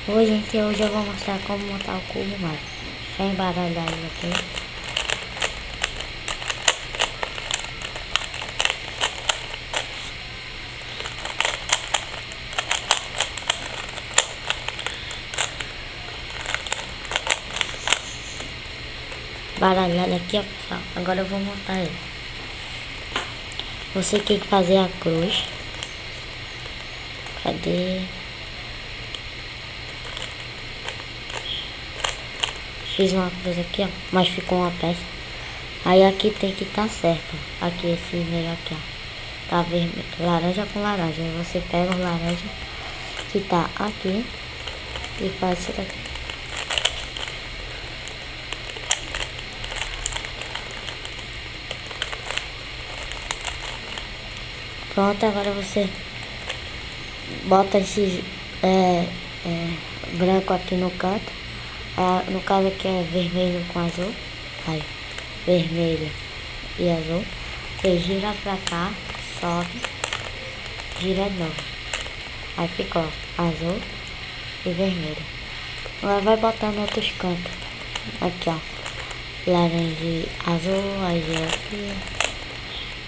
Oi gente, hoje eu vou mostrar como montar o cubo mágico. Deixa eu embaralhar ele aqui. Embaralhado aqui, ó pessoal. Agora eu vou montar ele. Você tem que fazer a cruz. Cadê? Fiz uma cruz aqui, ó, mas ficou uma peça. Aí aqui tem que estar certo. Aqui esse meio aqui, ó, tá vermelho, laranja com laranja. Aí você pega o laranja que tá aqui e faz isso daqui. Pronto, agora você bota esse branco aqui no canto. No caso aqui é vermelho com azul. Aí, vermelho e azul. Você gira pra cá, sobe, gira de novo. Aí ficou azul e vermelho. Agora vai botando outros cantos. Aqui, ó. Laranja e azul, aí aqui.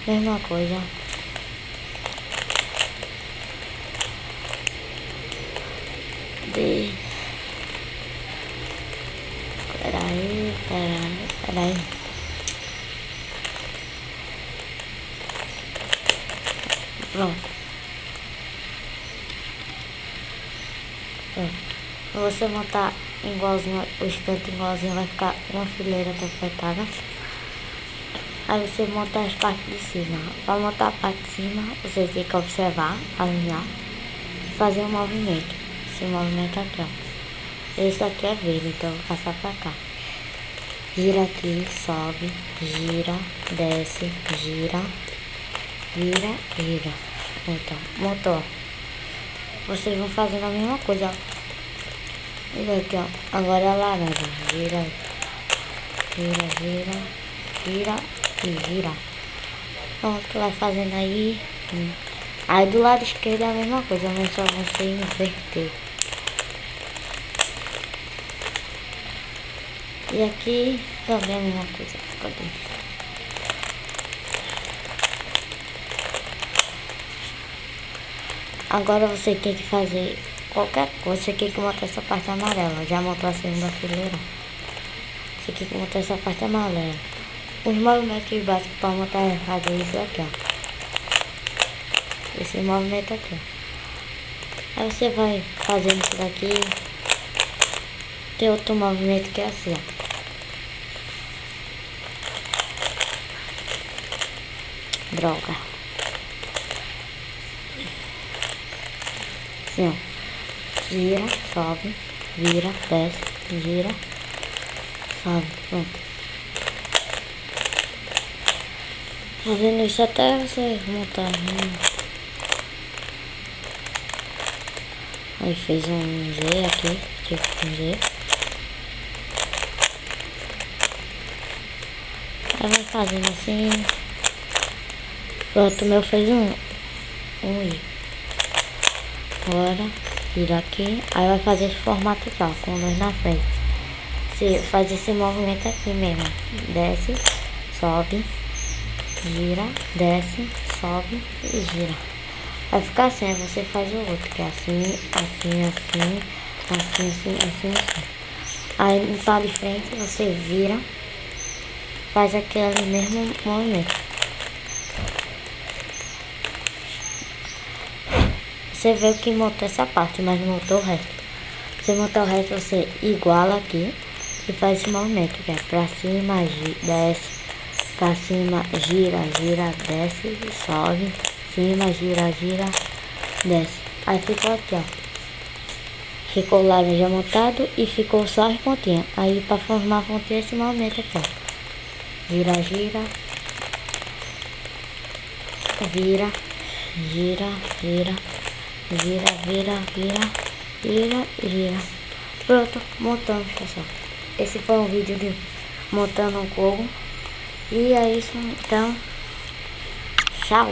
Mesma coisa. Peraí. Pronto. Se você montar igualzinho, o estante igualzinho, vai ficar uma fileira completada. Aí você monta as partes de cima. Para montar a parte de cima, você tem que observar, alinhar e fazer um movimento. Esse movimento aqui, ó. Esse aqui é verde, então eu vou passar pra cá. Gira aqui, sobe, gira, desce, gira, vira, gira. Então, montou. Vocês vão fazendo a mesma coisa, ó. Isso aqui, ó. Agora é a laranja. Gira, gira e gira. Pronto, vai fazendo aí. Aí do lado esquerdo é a mesma coisa, mas só você inverter. E aqui também a mesma coisa. Cadê? Agora você tem que fazer qualquer coisa. Você tem que montar essa parte amarela. Já montou a segunda fileira. Você tem que montar essa parte amarela. Os movimentos básicos para montar é fazer isso aqui, ó. Esse movimento aqui, ó. Aí você vai fazendo isso daqui. Tem outro movimento que é assim, ó. Droga. Assim, ó. Gira, sobe, vira, desce, gira, sobe. Pronto. Fazendo isso até você montar. Aí fez um G aqui, tipo um G. Aí vai fazendo assim. Pronto, o meu fez um I. Agora, vira aqui. Aí vai fazer esse formato aqui, ó, com dois na frente. Você faz esse movimento aqui mesmo. Desce, sobe, gira, desce, sobe e gira. Vai ficar assim, aí você faz o outro, que é assim, assim, assim, assim, assim, assim, assim. Aí no pau de frente você vira, faz aquele mesmo movimento. Você vê que montou essa parte, mas não montou o resto. Você montar o resto, você iguala aqui e faz esse movimento, que é pra cima, desce, pra cima, gira, gira, desce, sobe, cima, gira, gira, desce. Aí ficou aqui, ó. Ficou laranja montado e ficou só as pontinhas. Aí pra formar a pontinha, esse movimento aqui, ó. Gira, gira, vira, gira, gira. Gira. Pronto, montamos, pessoal. Esse foi um vídeo de montando um cubo. E é isso, então. Tchau.